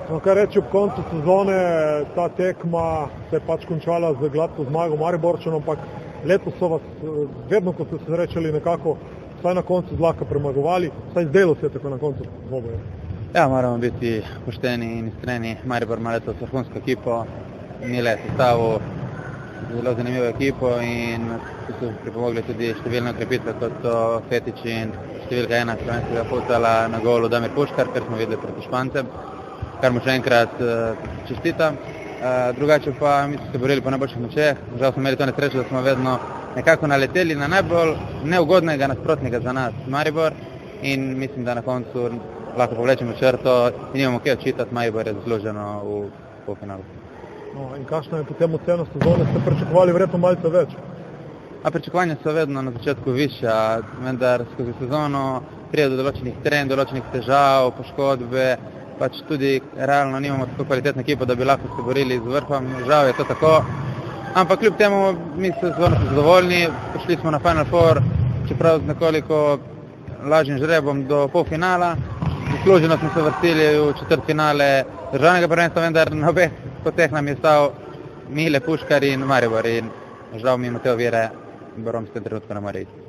No, kaj reči, ob koncu sezone ta tekma se je pač končala z gladko zmago Mariborčanov, ampak letos so vas vedno, ko ste se srečali, nekako vsaj na koncu zlahka premagovali, vsaj zdelo se je tako na koncu dvoboja. Ja, moramo biti pošteni in iskreni. Maribor ima letos vrhunsko ekipo, Mile je sestavil zelo zanimivo ekipo in so pripomogli tudi številne okrepitve, kot so Fetič in številka 1 slovenskega futala na golu Damir Puškar, kar smo videli proti Špancem, kar mu še enkrat čestitam. Drugače pa mi smo se borili po najboljših močeh. Žal smo imeli to nesrečo, da smo vedno nekako naleteli na najbolj neugodnega nasprotnika za nas, Maribor, in mislim, da na koncu lahko povlečemo črto in imamo kaj očitati, Maribor je zasluženo v polfinalu. No, in kakšna je potem ocena sezone? Ste pričakovali verjetno malce več? Pričakovanja so vedno na začetku višja, vendar skozi sezono pride do določenih trenj, določenih težav, poškodbe, pač tudi realno nimamo tako kvalitetno ekipo, da bi lahko se borili z vrhom. Žal je to tako, ampak kljub temu mi se sezono zadovoljni, prišli smo na Final Four, čeprav z nekoliko lažjim žrebom do polfinala. Zasluženo smo se vrstili v četrtfinale državnega prvenstva, vendar na obeh poteh nam je stal Mile, Puškar in Maribor in žal mimo te ovire borom s tem trenutku ne more iti.